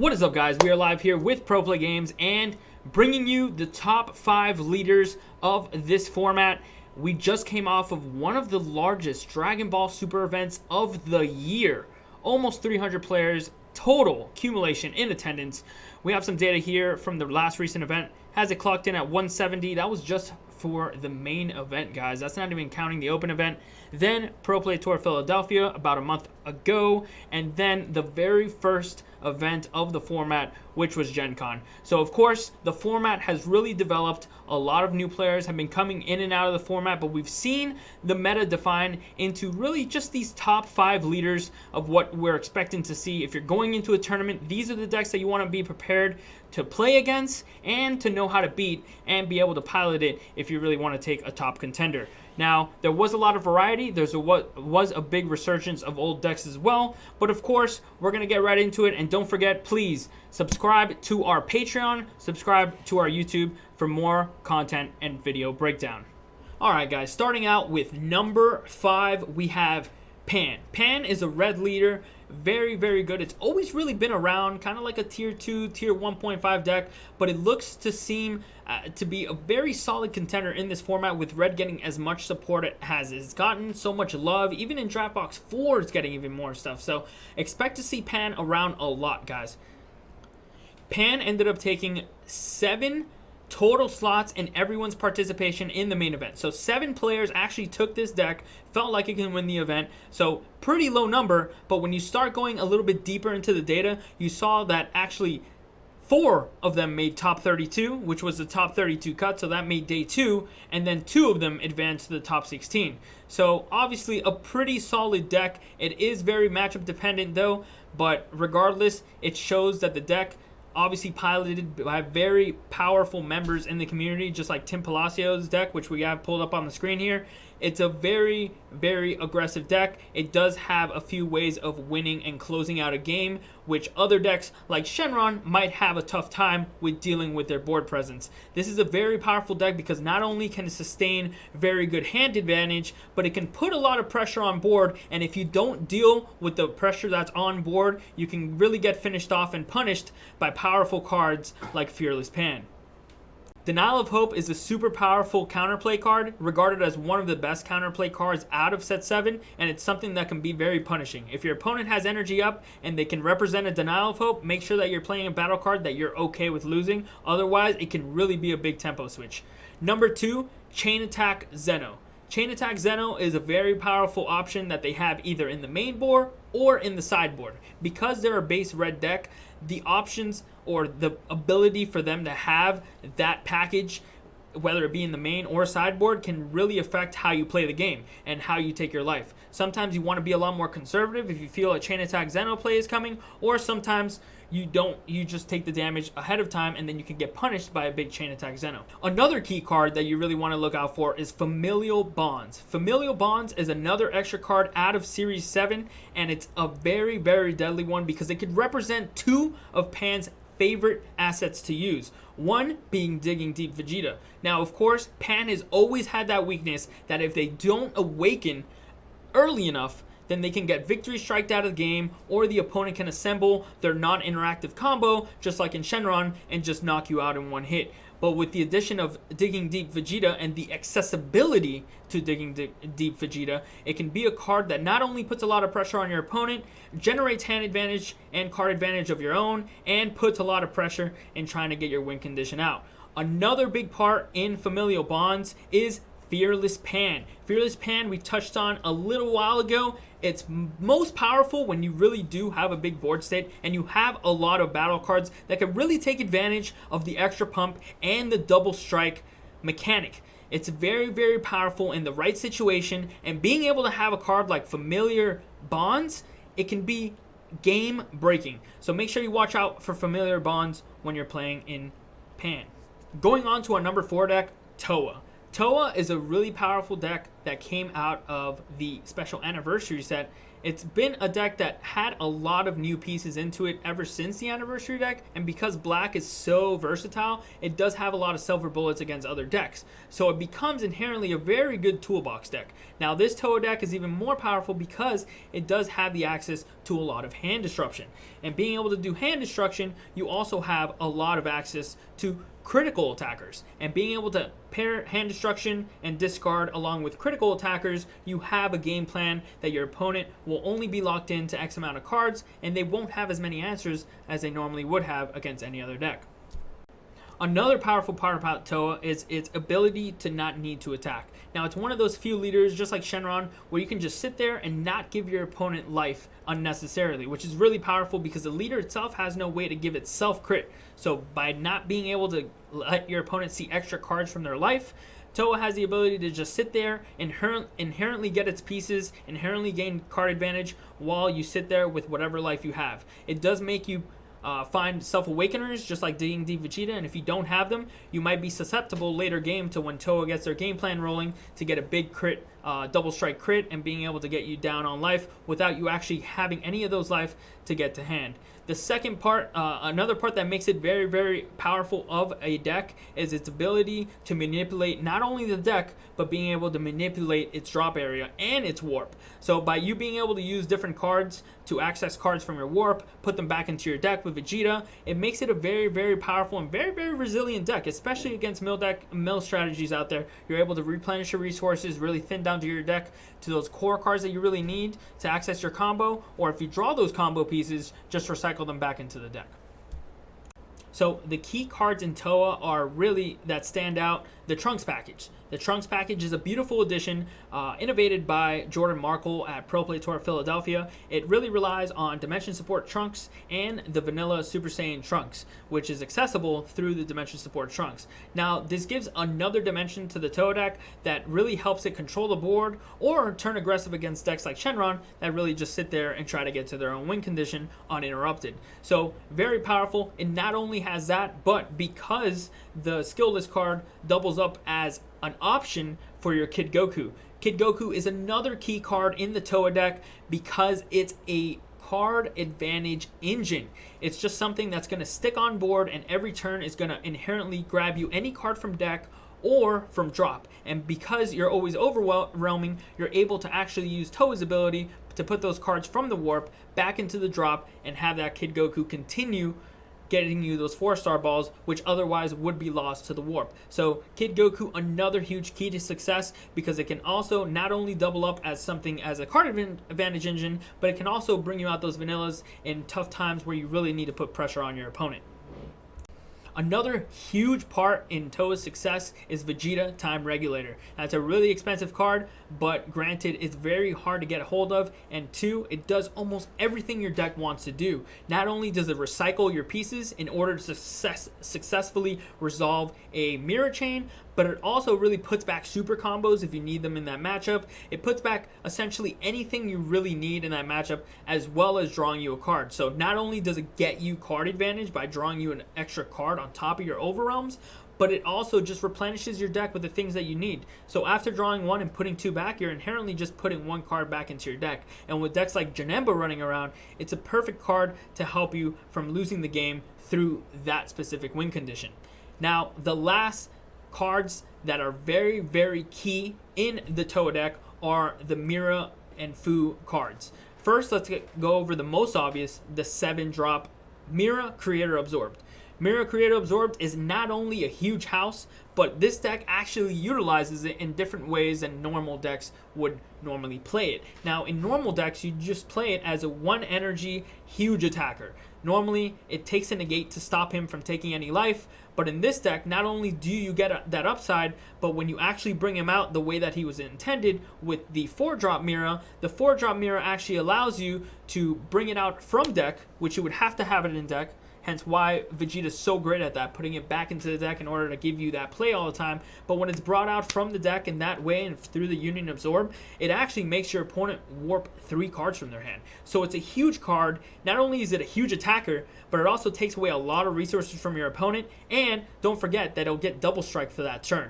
What is up, guys? We are live here with Pro Play Games and bringing you the top 5 leaders of this format. We just came off of one of the largest Dragon Ball Super events of the year. Almost 300 players total accumulation in attendance. We have some data here from the last recent event. Has it clocked in at 170. That was just for the main event, guys. That's not even counting the open event. Then Pro Play Tour Philadelphia about a month ago, and then the very first event of the format, which was Gen Con. So of course the format has really developed. A lot of new players have been coming in and out of the format, but we've seen the meta define into really just these top 5 leaders of what we're expecting to see. If you're going into a tournament, these are the decks that you want to be prepared to play against and to know how to beat and be able to pilot it if you really want to take a top contender. Now, there was a lot of variety. There was a big resurgence of old decks as well. But of course, we're going to get right into it. And don't forget, please subscribe to our Patreon, subscribe to our YouTube for more content and video breakdown. All right, guys, starting out with number 5, we have Pan. Pan is a red leader. Very, very good. It's always really been around, kind of like a tier 2, tier 1.5 deck, but it looks to seem to be a very solid contender in this format, with red getting as much support it has. It's gotten so much love. Even in Draft Box 4, it's getting even more stuff. So expect to see Pan around a lot, guys. Pan ended up taking 7 total slots in everyone's participation in the main event. So 7 players actually took this deck, felt like it can win the event. So pretty low number, but when you start going a little bit deeper into the data, you saw that actually 4 of them made top 32, which was the top 32 cut, so that made day 2, and then 2 of them advanced to the top 16. So obviously a pretty solid deck. It is very matchup dependent though, but regardless, it shows that the deck obviously piloted by very powerful members in the community, just like Tim Palacios' deck, which we have pulled up on the screen here. It's a very, very aggressive deck. It does have a few ways of winning and closing out a game, which other decks like Shenron might have a tough time with dealing with their board presence. This is a very powerful deck because not only can it sustain very good hand advantage, but it can put a lot of pressure on board, and if you don't deal with the pressure that's on board, you can really get finished off and punished by powerful cards like Fearless Pan. Denial of Hope is a super powerful counterplay card, regarded as one of the best counterplay cards out of set 7, and it's something that can be very punishing. If your opponent has energy up and they can represent a Denial of Hope, make sure that you're playing a battle card that you're okay with losing. Otherwise, it can really be a big tempo switch. Number 2, Chain Attack Zeno. Chain Attack Zeno is a very powerful option that they have either in the main board or in the sideboard. Because they're a base red deck, the options or the ability for them to have that package, whether it be in the main or sideboard, can really affect how you play the game and how you take your life. Sometimes you want to be a lot more conservative if you feel a Chain Attack Zeno play is coming, or sometimes you don't, you just take the damage ahead of time and then you can get punished by a big Chain Attack Zeno. Another key card that you really want to look out for is Familial Bonds. Familial Bonds is another extra card out of Series 7, and it's a very, very deadly one because it could represent 2 of Pan's favorite assets to use. One being Digging Deep Vegeta. Now, of course, Pan has always had that weakness that if they don't awaken early enough, then they can get victory striked out of the game, or the opponent can assemble their non-interactive combo, just like in Shenron, and just knock you out in one hit. But with the addition of Digging Deep Vegeta and the accessibility to Digging Deep Vegeta, it can be a card that not only puts a lot of pressure on your opponent, generates hand advantage and card advantage of your own, and puts a lot of pressure in trying to get your win condition out. Another big part in Familial Bonds is Fearless Pan. Fearless Pan we touched on a little while ago. It's most powerful when you really do have a big board state and you have a lot of battle cards that can really take advantage of the extra pump and the double strike mechanic. It's very, very powerful in the right situation, and being able to have a card like Familiar Bonds, it can be game breaking. So make sure you watch out for Familiar Bonds when you're playing in Pan. Going on to our number 4 deck, Toa. Toa is a really powerful deck that came out of the special anniversary set, It's been a deck that had a lot of new pieces into it ever since the Anniversary deck, and because black is so versatile, it does have a lot of silver bullets against other decks. So it becomes inherently a very good toolbox deck. Now this Toa deck is even more powerful because it does have the access to a lot of hand destruction. And being able to do hand destruction, you also have a lot of access to critical attackers, and being able to pair hand destruction and discard along with critical attackers, you have a game plan that your opponent will only be locked into X amount of cards, and they won't have as many answers as they normally would have against any other deck. Another powerful part about Toa is its ability to not need to attack. Now, it's one of those few leaders, just like Shenron, where you can just sit there and not give your opponent life unnecessarily, which is really powerful because the leader itself has no way to give itself crit. So by not being able to let your opponent see extra cards from their life, Toa has the ability to just sit there and inherently get its pieces, inherently gain card advantage while you sit there with whatever life you have. It does make you find self-awakeners just like D&D Vegeta, and if you don't have them, you might be susceptible later game to when Toa gets their game plan rolling to get a big crit, double strike crit, and being able to get you down on life without you actually having any of those life to get to hand. The second part, another part that makes it very, very powerful of a deck is its ability to manipulate not only the deck, but being able to manipulate its drop area and its warp. So by you being able to use different cards to access cards from your warp, put them back into your deck with Vegeta, it makes it a very, very powerful and very, very resilient deck, especially against mill strategies out there. You're able to replenish your resources, really thin down to your deck to those core cards that you really need to access your combo, or if you draw those combo pieces, just recycle them back into the deck. So the key cards in Toa are really that stand out. The Trunks package. The Trunks package is a beautiful addition, innovated by Jordan Markle at Pro Play Tour Philadelphia. It really relies on Dimension Support Trunks and the vanilla Super Saiyan Trunks, which is accessible through the Dimension Support Trunks. Now, this gives another dimension to the Toa deck that really helps it control the board or turn aggressive against decks like Shenron that really just sit there and try to get to their own win condition uninterrupted. So, very powerful. It not only has that, but because the skill list card doubles up as an option for your Kid Goku. Kid Goku is another key card in the Toa deck because it's a card advantage engine. It's just something that's going to stick on board, and every turn is going to inherently grab you any card from deck or from drop. And because you're always overwhelming, you're able to actually use Toa's ability to put those cards from the warp back into the drop and have that Kid Goku continue getting you those 4-star balls, which otherwise would be lost to the warp. So Kid Goku, another huge key to success, because it can also not only double up as something as a card advantage engine, but it can also bring you out those vanillas in tough times where you really need to put pressure on your opponent. Another huge part in Toa's success is Vegeta Time Regulator. That's a really expensive card, but granted, it's very hard to get a hold of, and two, it does almost everything your deck wants to do. Not only does it recycle your pieces in order to successfully resolve a mirror chain, but it also really puts back super combos if you need them in that matchup. It puts back essentially anything you really need in that matchup, as well as drawing you a card. So not only does it get you card advantage by drawing you an extra card on top of your overwhelms, but it also just replenishes your deck with the things that you need. So after drawing one and putting two back, you're inherently just putting one card back into your deck. And with decks like Janemba running around, it's a perfect card to help you from losing the game through that specific win condition. Now, the last cards that are very, very key in the Toa deck are the Mira and Fu cards. First, let's go over the most obvious, the 7-drop Mira Creator Absorbed. Mira Creator Absorbed is not only a huge house, but this deck actually utilizes it in different ways than normal decks would normally play it. Now, in normal decks, you just play it as a 1 energy huge attacker. Normally, it takes a negate to stop him from taking any life, but in this deck, not only do you get that upside, but when you actually bring him out the way that he was intended with the 4-drop Mira, the 4-drop Mira actually allows you to bring it out from deck, which you would have to have it in deck, hence why Vegeta's so great at that, putting it back into the deck in order to give you that play all the time. But when it's brought out from the deck in that way and through the Union Absorb, it actually makes your opponent warp 3 cards from their hand. So it's a huge card. Not only is it a huge attacker, but it also takes away a lot of resources from your opponent, and don't forget that it'll get double strike for that turn.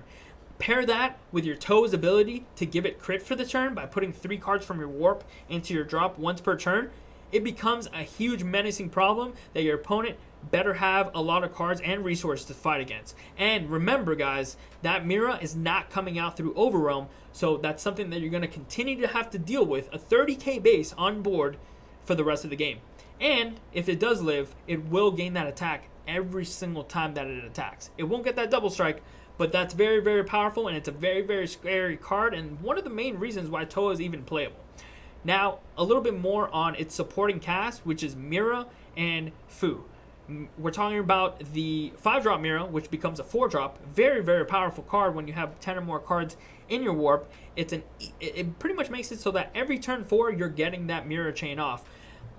Pair that with your Toa's ability to give it crit for the turn by putting 3 cards from your warp into your drop once per turn. It becomes a huge menacing problem that your opponent better have a lot of cards and resources to fight against. And remember, guys, that Mira is not coming out through Overwhelm, so that's something that you're going to continue to have to deal with, a 30k base on board for the rest of the game. And if it does live, it will gain that attack every single time that it attacks. It won't get that double strike, but that's very, very powerful, and it's a very, very scary card, and one of the main reasons why Toa is even playable. Now, a little bit more on its supporting cast, which is Mira and Fu. We're talking about the 5-drop Mira, which becomes a 4-drop. Very, very powerful card when you have 10 or more cards in your warp. It pretty much makes it so that every turn 4, you're getting that Mira chain off.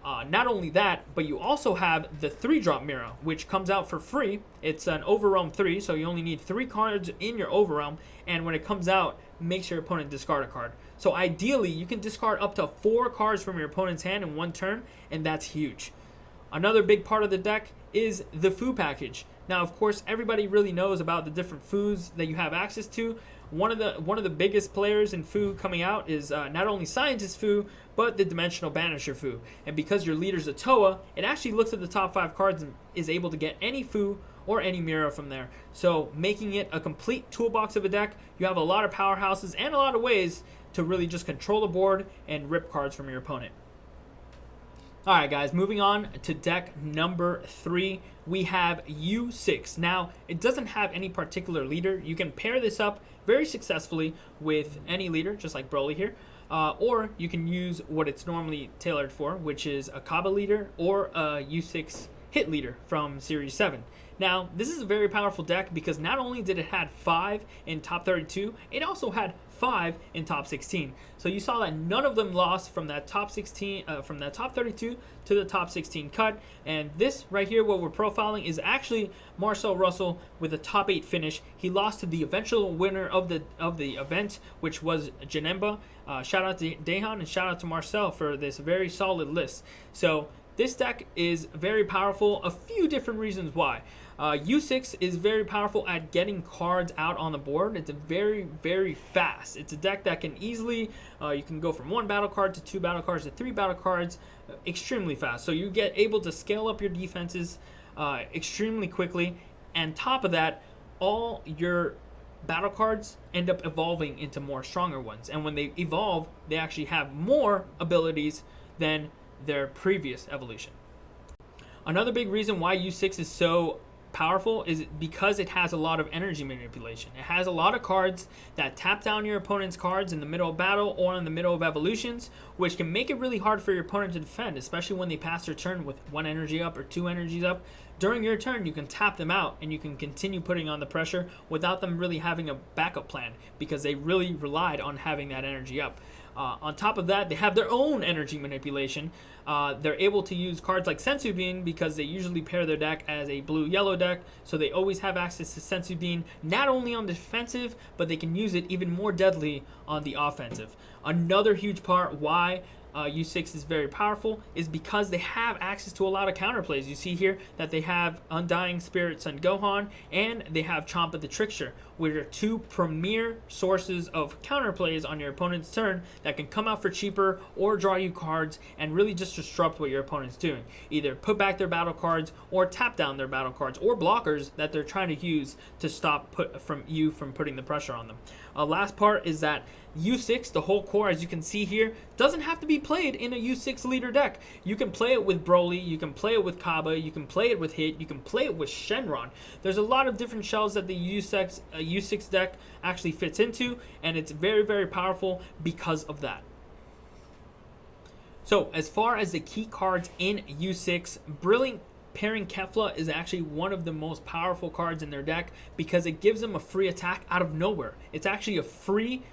Not only that, but you also have the 3-drop Mira, which comes out for free. It's an Overwhelm 3, so you only need 3 cards in your Overwhelm, and when it comes out, makes your opponent discard a card. So ideally, you can discard up to 4 cards from your opponent's hand in one turn, and that's huge. Another big part of the deck is the Fu package. Now, of course, everybody really knows about the different Fus that you have access to. One of the biggest players in Fu coming out is not only Scientist Fu, but the Dimensional Banisher Fu. And because your leader's a Toa, it actually looks at the top 5 cards and is able to get any Fu or any Mira from there. So making it a complete toolbox of a deck, you have a lot of powerhouses and a lot of ways to really just control the board and rip cards from your opponent. Alright guys, moving on to deck number 3, we have U6. Now, it doesn't have any particular leader. You can pair this up very successfully with any leader, just like Broly here. Or you can use what it's normally tailored for, which is a Kaba leader or a U6 hit leader from Series 7. Now, this is a very powerful deck because not only did it have 5 in top 32, it also had 5 in top 16. So you saw that none of them lost from that top 16, from that top 32 to the top 16 cut. And this right here, what we're profiling, is actually Marcel Russell with a top 8 finish. He lost to the eventual winner of the event, which was Janemba. Shout out to Dehan and shout out to Marcel for this very solid list. So this deck is very powerful. A few different reasons why. U6 is very powerful at getting cards out on the board. It's a very, very fast. It's a deck that can easily, you can go from 1 battle card to 2 battle cards to 3 battle cards extremely fast. So you get able to scale up your defenses extremely quickly. And top of that, all your battle cards end up evolving into more stronger ones. And when they evolve, they actually have more abilities than their previous evolution. Another big reason why U6 is so powerful is because it has a lot of energy manipulation. It has a lot of cards that tap down your opponent's cards in the middle of battle or in the middle of evolutions, which can make it really hard for your opponent to defend, especially when they pass their turn with 1 energy up or 2 energies up. During your turn, you can tap them out and you can continue putting on the pressure without them really having a backup plan because they really relied on having that energy up. On top of that, they have their own energy manipulation. They're able to use cards like Senzu Bean because they usually pair their deck as a blue-yellow deck, so they always have access to Senzu Bean, not only on the defensive, but they can use it even more deadly on the offensive. Another huge part why U6 is very powerful is because they have access to a lot of counterplays. You see here that they have Undying Spirit Son Gohan and they have Champa the Trickster, which are 2 premier sources of counterplays on your opponent's turn that can come out for cheaper or draw you cards and really just disrupt what your opponent's doing. Either put back their battle cards or tap down their battle cards or blockers that they're trying to use to stop you from putting the pressure on them. Last part is that U6, the whole core, as you can see here, doesn't have to be played in a U6 leader deck. You can play it with Broly, you can play it with Kaba, you can play it with Hit, you can play it with Shenron. There's a lot of different shells that the U6 deck actually fits into, and it's very, very powerful because of that. So, as far as the key cards in U6, Brilliant Pairing Kefla is actually one of the most powerful cards in their deck because it gives them a free attack out of nowhere. It's actually a free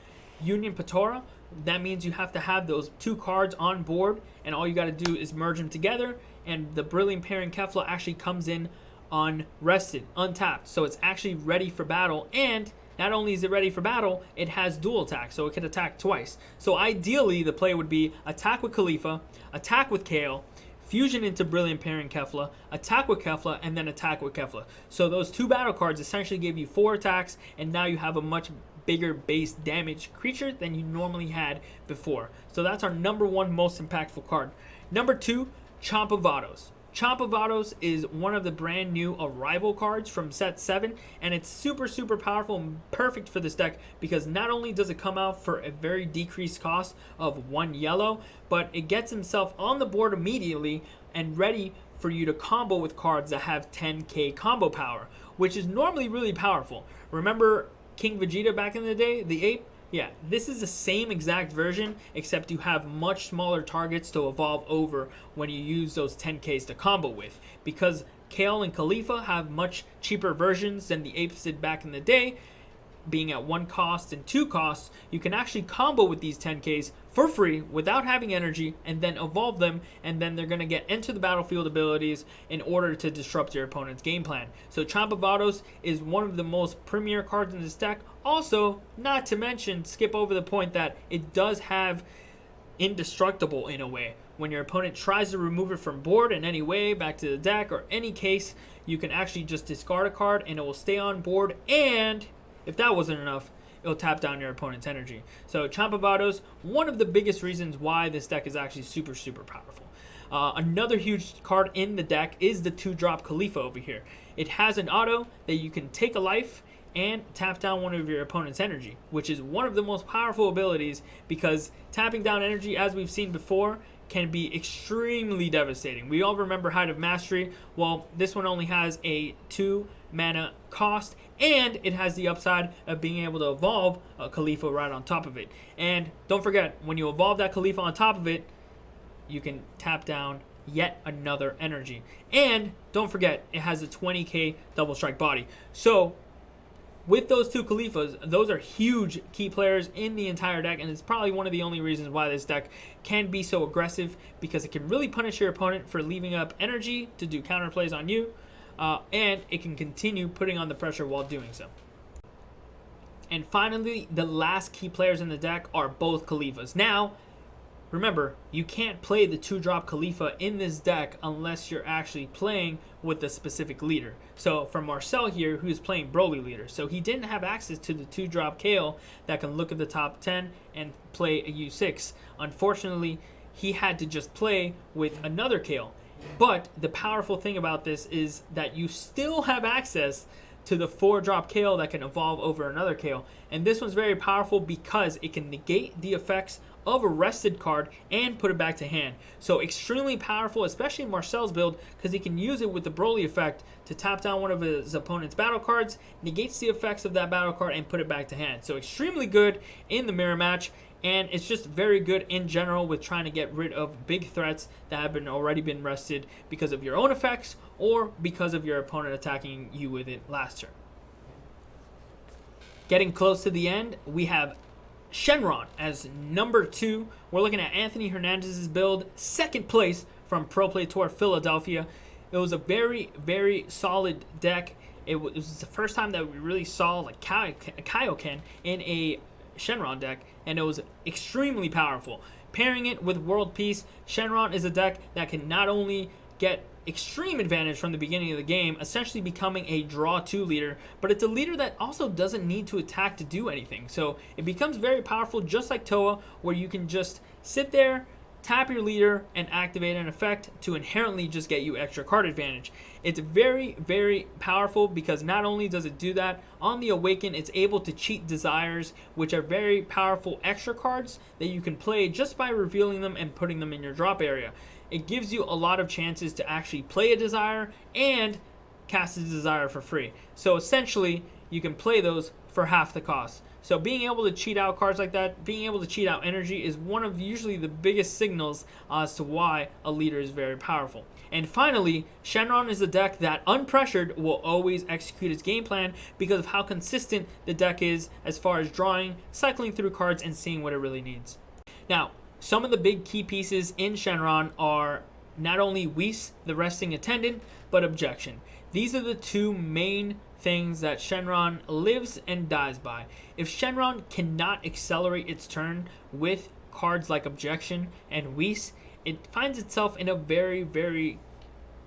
Union Patora. That means you have to have those 2 cards on board, and all you got to do is merge them together, and the Brilliant Pairing Kefla actually comes in unrested, untapped, so it's actually ready for battle. And not only is it ready for battle, it has dual attack, so it can attack twice. So ideally, the play would be attack with Khalifa, attack with Kale, fusion into Brilliant Pairing Kefla, attack with Kefla, and then attack with Kefla. So those 2 battle cards essentially give you 4 attacks, and now you have a much bigger base damage creature than you normally had before. So that's our number one most impactful card. Number 2, Chomp of Vados. Chomp of Vados is one of the brand new arrival cards from set 7, and it's super powerful and perfect for this deck because not only does it come out for a very decreased cost of 1 yellow, but it gets himself on the board immediately and ready for you to combo with cards that have 10k combo power, which is normally really powerful. Remember King Vegeta back in the day, the ape? Yeah, this is the same exact version, except you have much smaller targets to evolve over when you use those 10Ks to combo with. Because Kale and Khalifa have much cheaper versions than the apes did back in the day, being at 1 cost and 2 costs, you can actually combo with these 10Ks for free without having energy and then evolve them, and then they're going to get enter the battlefield abilities in order to disrupt your opponent's game plan. So Chomp of Vados is one of the most premier cards in this deck. Also, not to mention, skip over the point that it does have indestructible in a way. When your opponent tries to remove it from board in any way, back to the deck or any case, you can actually just discard a card and it will stay on board, and if that wasn't enough, it'll tap down your opponent's energy. So Chomp of Vados, one of the biggest reasons why this deck is actually super powerful. Another huge card in the deck is the 2-drop Khalifa over here. It has an auto that you can take a life and tap down one of your opponent's energy, which is one of the most powerful abilities because tapping down energy, as we've seen before, can be extremely devastating. We all remember Height of Mastery. Well, this one only has a 2 mana cost, and it has the upside of being able to evolve a Khalifa right on top of it. And don't forget, when you evolve that Khalifa on top of it, you can tap down yet another energy. And don't forget, it has a 20k double strike body. So with those 2 Khalifas, those are huge key players in the entire deck, and it's probably one of the only reasons why this deck can be so aggressive, because it can really punish your opponent for leaving up energy to do counterplays on you, and it can continue putting on the pressure while doing so. And finally, the last key players in the deck are both Khalifas. Now, remember, you can't play the 2-drop Khalifa in this deck unless you're actually playing with a specific leader. So for Marcel here, who's playing Broly leader, so he didn't have access to the 2-drop Kale that can look at the top 10 and play a U6. Unfortunately, he had to just play with another Kale. But the powerful thing about this is that you still have access to the 4-drop Kale that can evolve over another Kale. And this one's very powerful because it can negate the effects of a rested card and put it back to hand. So extremely powerful, especially in Marcel's build, because he can use it with the Broly effect to tap down one of his opponent's battle cards, negates the effects of that battle card, and put it back to hand. So extremely good in the mirror match, and it's just very good in general with trying to get rid of big threats that have already been rested because of your own effects or because of your opponent attacking you with it last turn. Getting close to the end, we have Shenron as number 2. We're looking at Anthony Hernandez's build, 2nd place from Pro Play Tour Philadelphia. It was a very solid deck. It was the first time that we really saw like Kaioken in a Shenron deck, and it was extremely powerful. Pairing it with World Peace, Shenron is a deck that can not only get extreme advantage from the beginning of the game, essentially becoming a draw 2 leader, but it's a leader that also doesn't need to attack to do anything. So it becomes very powerful, just like Toa, where you can just sit there, tap your leader, and activate an effect to inherently just get you extra card advantage. It's very powerful because not only does it do that, on the Awaken, it's able to cheat Desires, which are very powerful extra cards that you can play just by revealing them and putting them in your drop area. It gives you a lot of chances to actually play a Desire and cast a Desire for free. So essentially, you can play those for half the cost. So being able to cheat out cards like that, being able to cheat out energy, is one of usually the biggest signals as to why a leader is very powerful. And finally, Shenron is a deck that, unpressured, will always execute its game plan because of how consistent the deck is as far as drawing, cycling through cards, and seeing what it really needs. Now, some of the big key pieces in Shenron are not only Whis, the resting attendant, but Objection. These are the 2 main things that Shenron lives and dies by. If Shenron cannot accelerate its turn with cards like Objection and Whis, it finds itself in a very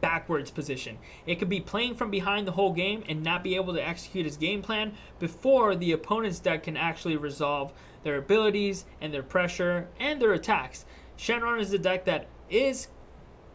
backwards position. It could be playing from behind the whole game and not be able to execute his game plan before the opponent's deck can actually resolve their abilities and their pressure and their attacks. Shenron is a deck that is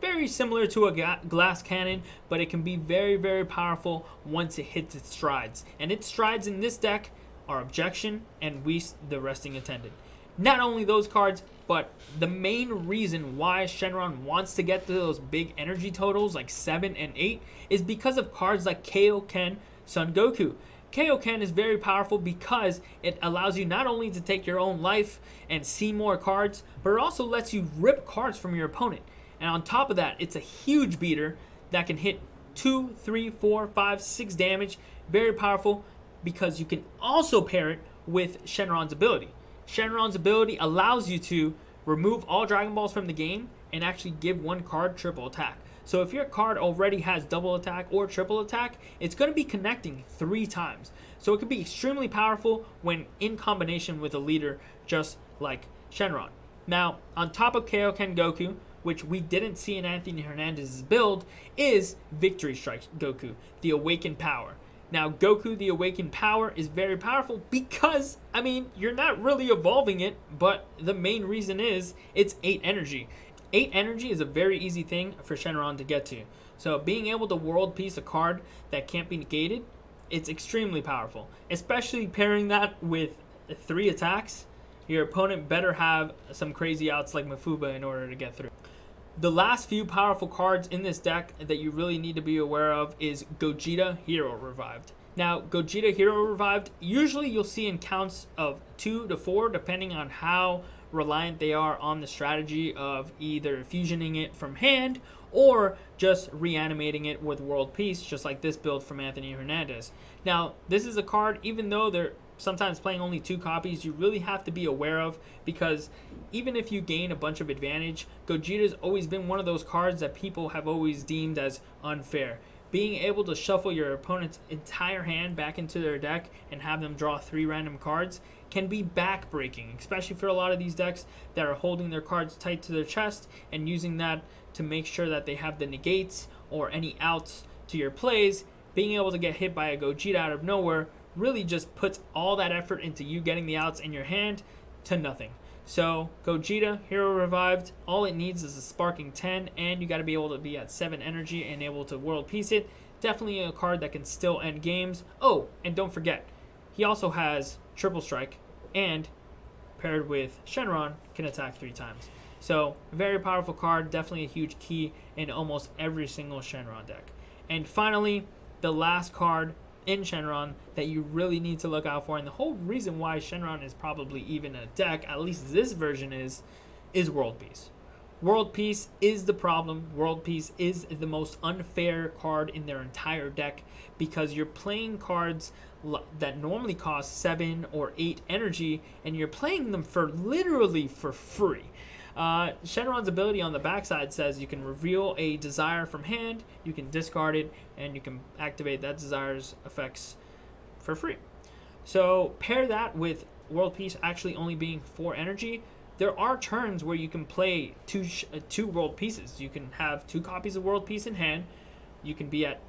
very similar to a glass cannon, but it can be very, very powerful once it hits its strides. And its strides in this deck are Objection and Whist the Resting Attendant. Not only those cards, but the main reason why Shenron wants to get to those big energy totals like 7 and 8 is because of cards like Kaioken Son Goku. Kaioken is very powerful because it allows you not only to take your own life and see more cards, but it also lets you rip cards from your opponent. And on top of that, it's a huge beater that can hit 2, 3, 4, 5, 6 damage. Very powerful because you can also pair it with Shenron's ability. Shenron's ability allows you to remove all Dragon Balls from the game and actually give one card triple attack. So if your card already has double attack or triple attack, it's going to be connecting 3 times. So it can be extremely powerful when in combination with a leader just like Shenron. Now, on top of Kaioken Goku, which we didn't see in Anthony Hernandez's build, is Victory Strike Goku, the Awakened Power. Now, Goku, the Awakened Power, is very powerful because, I mean, you're not really evolving it, but the main reason is it's 8 energy. 8 energy is a very easy thing for Shenron to get to. So being able to World Peace a card that can't be negated, it's extremely powerful. Especially pairing that with 3 attacks, your opponent better have some crazy outs like Mafuba in order to get through. The last few powerful cards in this deck that you really need to be aware of is Gogeta Hero Revived. Now, Gogeta Hero Revived, usually you'll see in counts of 2 to 4, depending on how reliant they are on the strategy of either fusioning it from hand or just reanimating it with World Peace, just like this build from Anthony Hernandez. Now, this is a card, even though they're sometimes playing only 2 copies, you really have to be aware of, because even if you gain a bunch of advantage, Gogeta's always been one of those cards that people have always deemed as unfair. Being able to shuffle your opponent's entire hand back into their deck and have them draw 3 random cards can be backbreaking, especially for a lot of these decks that are holding their cards tight to their chest and using that to make sure that they have the negates or any outs to your plays. Being able to get hit by a Gogeta out of nowhere really just puts all that effort into you getting the outs in your hand to nothing. So Gogeta Hero Revived, all it needs is a Sparking 10, and you got to be able to be at 7 energy and able to World Peace it. Definitely a card that can still end games. Oh, and don't forget, he also has Triple Strike, and paired with Shenron, can attack 3 times. So, very powerful card, definitely a huge key in almost every single Shenron deck. And finally, the last card in Shenron that you really need to look out for, and the whole reason why Shenron is probably even a deck, at least this version is World Peace. World Peace is the problem. World Peace is the most unfair card in their entire deck, because you're playing cards that normally cost 7 or 8 energy, and you're playing them for literally for free. Shenron's ability on the backside says you can reveal a desire from hand, you can discard it, and you can activate that desire's effects for free. So pair that with World Peace actually only being 4 energy. There are turns where you can play two World Pieces. You can have 2 copies of World Peace in hand. You can be at,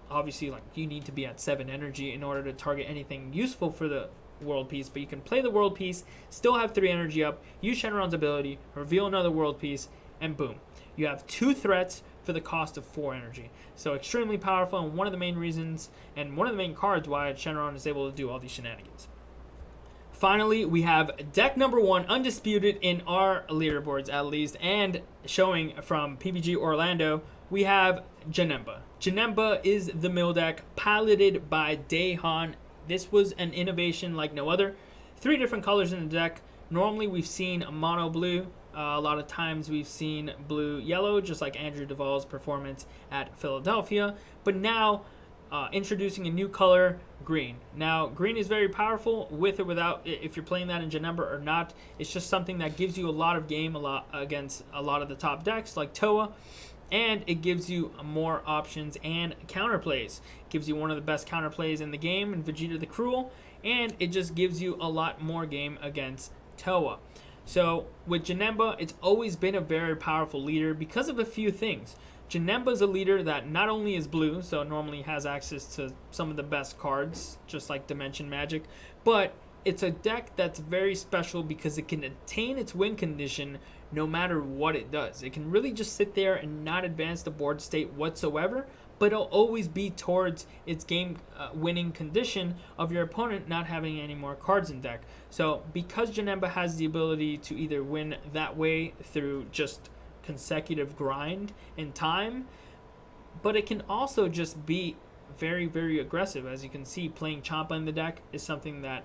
obviously, like, you need to be at 7 energy in order to target anything useful for the World Peace, but you can play the World Peace, still have 3 energy up, use Shenron's ability, reveal another World Peace, and boom. You have 2 threats for the cost of 4 energy. So extremely powerful, and one of the main reasons and one of the main cards why Shenron is able to do all these shenanigans. Finally, we have deck number 1, undisputed in our leaderboards at least, and showing from PBG Orlando, we have Janemba. Janemba is the mill deck piloted by Daehan. This was an innovation like no other. 3 different colors in the deck. Normally we've seen mono blue. A lot of times we've seen blue yellow, just like Andrew Duvall's performance at Philadelphia. But now introducing a new color, green. Now green is very powerful with or without, if you're playing that in Janemba or not. It's just something that gives you a lot of game against a lot of the top decks like Toa. And it gives you more options and counterplays. It gives you one of the best counterplays in the game in Vegeta the Cruel, and it just gives you a lot more game against Toa. So with Janemba, it's always been a very powerful leader because of a few things. Janemba is a leader that not only is blue, so normally has access to some of the best cards, just like Dimension Magic, but it's a deck that's very special because it can attain its win condition no matter what it does. It can really just sit there and not advance the board state whatsoever, but it'll always be towards its game winning condition of your opponent not having any more cards in deck. So because Janemba has the ability to either win that way through just consecutive grind in time, but it can also just be very, very aggressive. As you can see, playing Champa in the deck is something that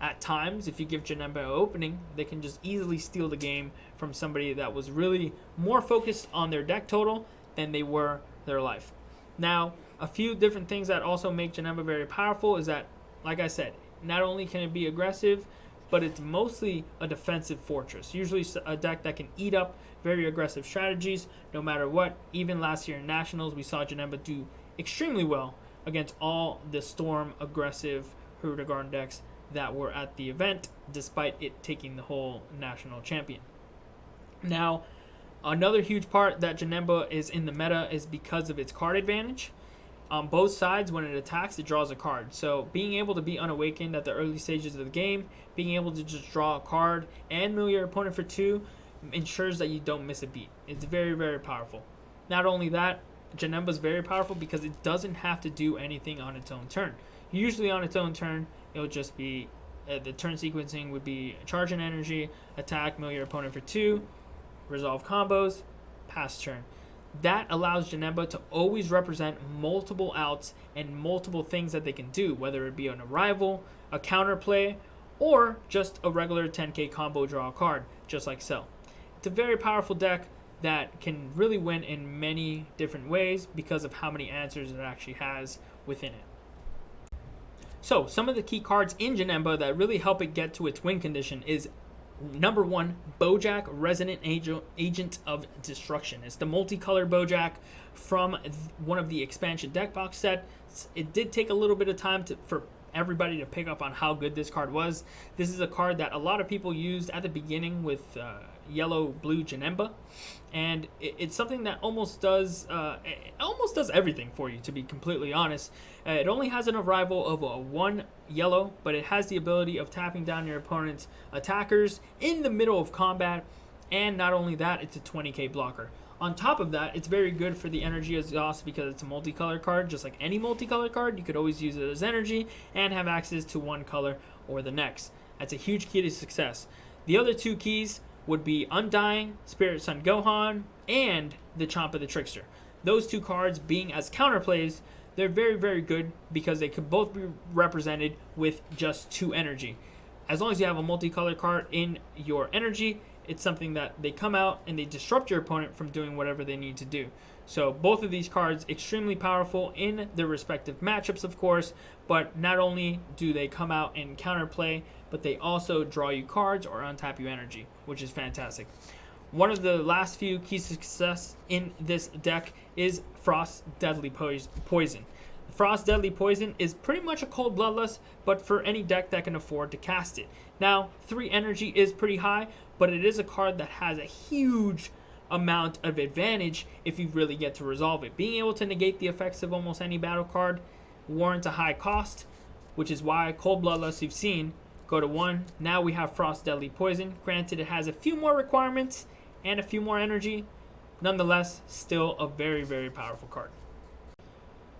at times, if you give Janemba an opening, they can just easily steal the game from somebody that was really more focused on their deck total than they were their life. Now, a few different things that also make Janemba very powerful is that, like I said, not only can it be aggressive, but it's mostly a defensive fortress. Usually a deck that can eat up very aggressive strategies no matter what. Even last year in Nationals, we saw Janemba do extremely well against all the Storm aggressive Hurrigan decks that were at the event, despite it taking the whole national champion. Now, another huge part that Janemba is in the meta is because of its card advantage. On both sides, when it attacks, it draws a card. So being able to be unawakened at the early stages of the game, being able to just draw a card and mill your opponent for 2 ensures that you don't miss a beat. It's very, very powerful. Not only that, Janemba is very powerful because it doesn't have to do anything on its own turn. Usually on its own turn, it'll just be, the turn sequencing would be charge an energy, attack, mill your opponent for 2, resolve combos, pass turn. That allows Janemba to always represent multiple outs and multiple things that they can do, whether it be an arrival, a counterplay, or just a regular 10k combo draw a card, just like so. It's a very powerful deck that can really win in many different ways because of how many answers it actually has within it. So, some of the key cards in Janemba that really help it get to its win condition is number 1, Bojack, Resonant Agent of Destruction. It's the multicolored Bojack from one of the expansion deck box sets. It did take a little bit of time for everybody to pick up on how good this card was. This is a card that a lot of people used at the beginning with yellow-blue Janemba, and it's something that almost does everything for you, to be completely honest. It only has an arrival of 1 yellow, but it has the ability of tapping down your opponent's attackers in the middle of combat, and not only that, it's a 20k blocker. On top of that, it's very good for the energy exhaust because it's a multicolored card. Just like any multicolored card, you could always use it as energy and have access to one color or the next. That's a huge key to success. The other 2 keys would be Undying, Spirit Sun Gohan, and the Champa the Trickster. Those 2 cards being as counterplays, they're very, very good because they could both be represented with just 2 energy. As long as you have a multicolored card in your energy, it's something that they come out and they disrupt your opponent from doing whatever they need to do. So both of these cards extremely powerful in their respective matchups, of course, but not only do they come out and counterplay, but they also draw you cards or untap you energy, which is fantastic. One of the last few keys to success in this deck is Frost Deadly Poison. Frost Deadly Poison is pretty much a cold bloodlust, but for any deck that can afford to cast it. Now, 3 energy is pretty high, but it is a card that has a huge amount of advantage if you really get to resolve it. Being able to negate the effects of almost any battle card warrants a high cost, which is why Cold Bloodlust you've seen go to 1. Now we have Frost Deadly Poison. Granted, it has a few more requirements and a few more energy. Nonetheless, still a very, very powerful card.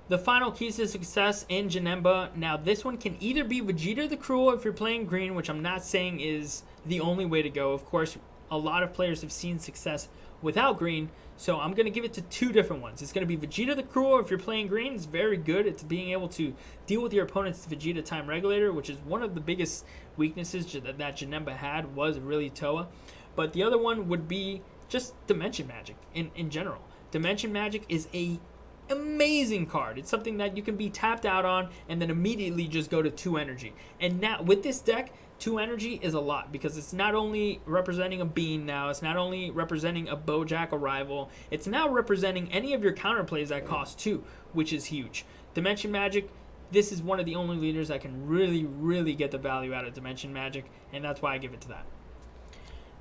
The final keys to success in Janemba. Now, this one can either be Vegeta the Cruel if you're playing green, which I'm not saying is the only way to go. Of course, a lot of players have seen success without green, so I'm going to give it to 2 different ones. It's going to be Vegeta the Cruel if you're playing green. It's very good. It's being able to deal with your opponent's Vegeta time regulator, which is one of the biggest weaknesses that Janemba had, was really Toa. But the other one would be just Dimension Magic in general. Dimension Magic is a amazing card. It's something that you can be tapped out on and then immediately just go to 2 energy. And now with this deck, 2 energy is a lot because it's not only representing a Bean now, it's not only representing a Bojack arrival, it's now representing any of your counterplays that cost 2, which is huge. Dimension Magic, this is one of the only leaders that can really, really get the value out of Dimension Magic, and that's why I give it to that.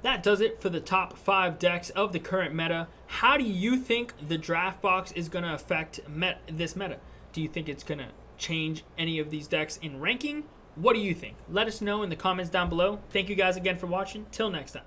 that does it for the top 5 decks of the current meta. How do you think the draft box is going to affect this meta? Do you think it's going to change any of these decks in ranking? What do you think? Let us know in the comments down below. Thank you guys again for watching. Till next time.